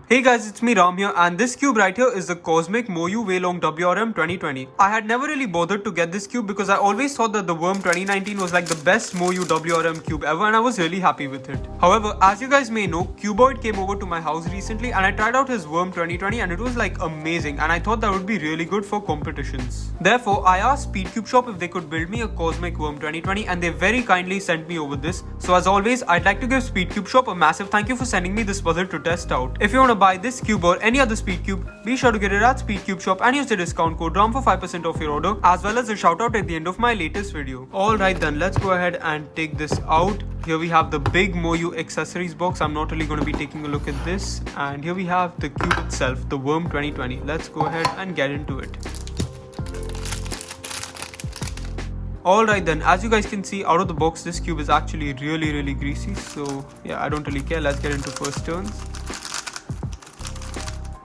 Hey guys, it's me Ram here, and this cube right here is the Cosmic Moyu WeiLong WRM 2020. I had never really bothered to get this cube because I always thought that the Worm 2019 was like the best Moyu WRM cube ever, and I was really happy with it. However, as you guys may know, Cuboid came over to my house recently and I tried out his Worm 2020 and it was like amazing, and I thought that would be really good for competitions. Therefore, I asked SpeedCubeShop if they could build me a Cosmic Worm 2020 and they very kindly sent me over this. So as always, I'd like to give SpeedCubeShop a massive thank you for sending me this puzzle to test out. If you want to buy this cube or any other SpeedCube, be sure to get it at SpeedCubeShop and use the discount code RAM for 5% off your order, as well as a shout out at the end of my latest video. Alright then, let's go ahead and take this out. Here we have the big Moyu accessories box. I'm not really going to be taking a look at this. And here we have the cube itself, the Worm 2020. Let's go ahead and get into it. Alright then, as you guys can see out of the box, this cube is actually really greasy. So yeah, I don't really care. Let's get into first turns.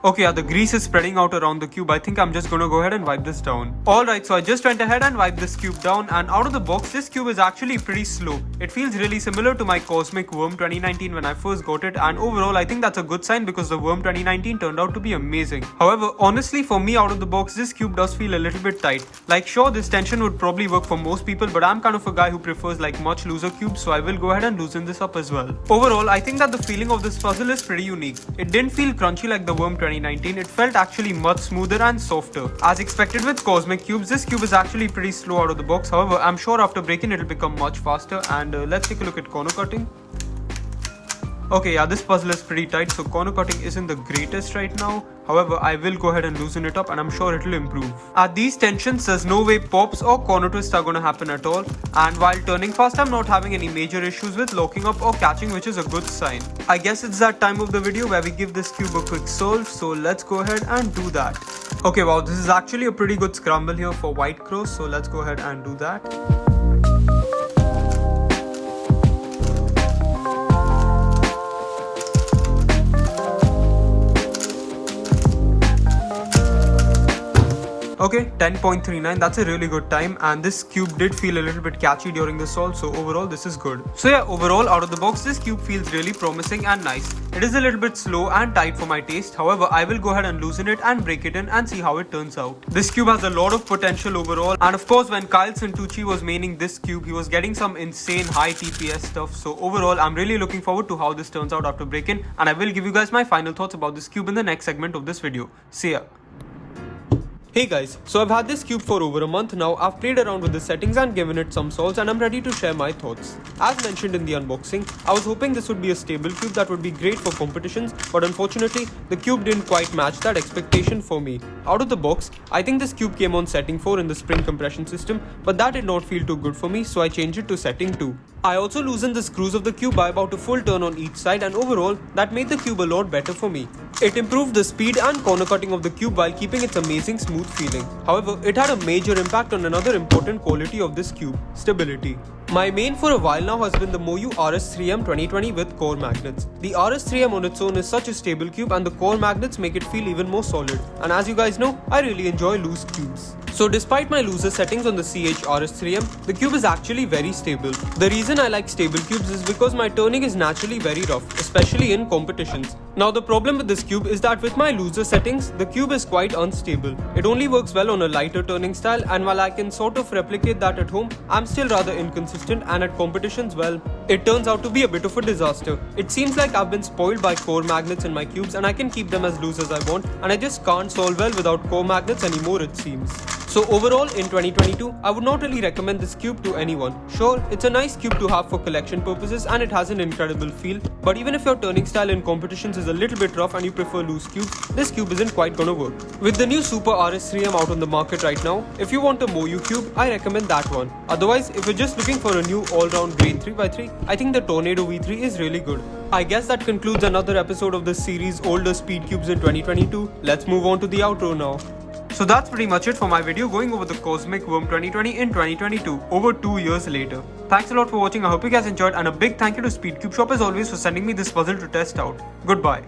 Okay, yeah, the grease is spreading out around the cube. I think I'm just gonna go ahead and wipe this down. Alright, so I just went ahead and wiped this cube down, and out of the box, this cube is actually pretty slow. It feels really similar to my Cosmic Worm 2019 when I first got it, and overall I think that's a good sign because the Worm 2019 turned out to be amazing. However, honestly for me out of the box, this cube does feel a little bit tight. Like sure, this tension would probably work for most people, but I'm kind of a guy who prefers like much looser cubes, so I will go ahead and loosen this up as well. Overall, I think that the feeling of this puzzle is pretty unique. It didn't feel crunchy like the Worm 2019, it felt actually much smoother and softer. As expected with Cosmic cubes, this cube is actually pretty slow out of the box. However, I'm sure after breaking it'll become much faster, and let's take a look at corner cutting. Okay, yeah, this puzzle is pretty tight, so corner cutting isn't the greatest right now. However, I will go ahead and loosen it up and I'm sure it'll improve. At these tensions, there's no way pops or corner twists are gonna happen at all. And while turning fast, I'm not having any major issues with locking up or catching, which is a good sign. I guess it's that time of the video where we give this cube a quick solve, so let's go ahead and do that. Okay, wow, this is actually a pretty good scramble here for white crows, so let's go ahead and do that. Okay, 10.39, that's a really good time, and this cube did feel a little bit catchy during the solve, so overall this is good. So yeah, overall out of the box, this cube feels really promising and nice. It is a little bit slow and tight for my taste, however I will go ahead and loosen it and break it in and see how it turns out. This cube has a lot of potential overall, and of course when Kyle Santucci was maining this cube, he was getting some insane high TPS stuff, so overall I'm really looking forward to how this turns out after break-in, and I will give you guys my final thoughts about this cube in the next segment of this video. See ya! Hey guys, so I've had this cube for over a month now. I've played around with the settings and given it some solves, and I'm ready to share my thoughts. As mentioned in the unboxing, I was hoping this would be a stable cube that would be great for competitions, but unfortunately, the cube didn't quite match that expectation for me. Out of the box, I think this cube came on setting 4 in the spring compression system, but that did not feel too good for me, so I changed it to setting 2. I also loosened the screws of the cube by about a full turn on each side, and overall, that made the cube a lot better for me. It improved the speed and corner cutting of the cube while keeping its amazing smooth feeling. However, it had a major impact on another important quality of this cube: stability. My main for a while now has been the Moyu RS3M 2020 with core magnets. The RS3M on its own is such a stable cube, and the core magnets make it feel even more solid. And as you guys know, I really enjoy loose cubes. So despite my looser settings on the CH RS3M, the cube is actually very stable. The reason I like stable cubes is because my turning is naturally very rough, especially in competitions. Now the problem with this cube is that with my looser settings, the cube is quite unstable. It only works well on a lighter turning style, and while I can sort of replicate that at home, I'm still rather inconsistent, and at competitions, well, it turns out to be a bit of a disaster. It seems like I've been spoiled by core magnets in my cubes, and I can keep them as loose as I want, and I just can't solve well without core magnets anymore, it seems. So overall, in 2022, I would not really recommend this cube to anyone. Sure, it's a nice cube to have for collection purposes and it has an incredible feel, but even if your turning style in competitions is a little bit rough and you prefer loose cubes, this cube isn't quite gonna work. With the new Super RS3M out on the market right now, if you want a Moyu cube, I recommend that one. Otherwise, if you're just looking for a new all-round grade 3x3, I think the Tornado V3 is really good. I guess that concludes another episode of this series, Older Speed Cubes in 2022. Let's move on to the outro now. So that's pretty much it for my video going over the Cosmic Worm 2020 in 2022, over 2 years later. Thanks a lot for watching, I hope you guys enjoyed, and a big thank you to SpeedCubeShop as always for sending me this puzzle to test out. Goodbye.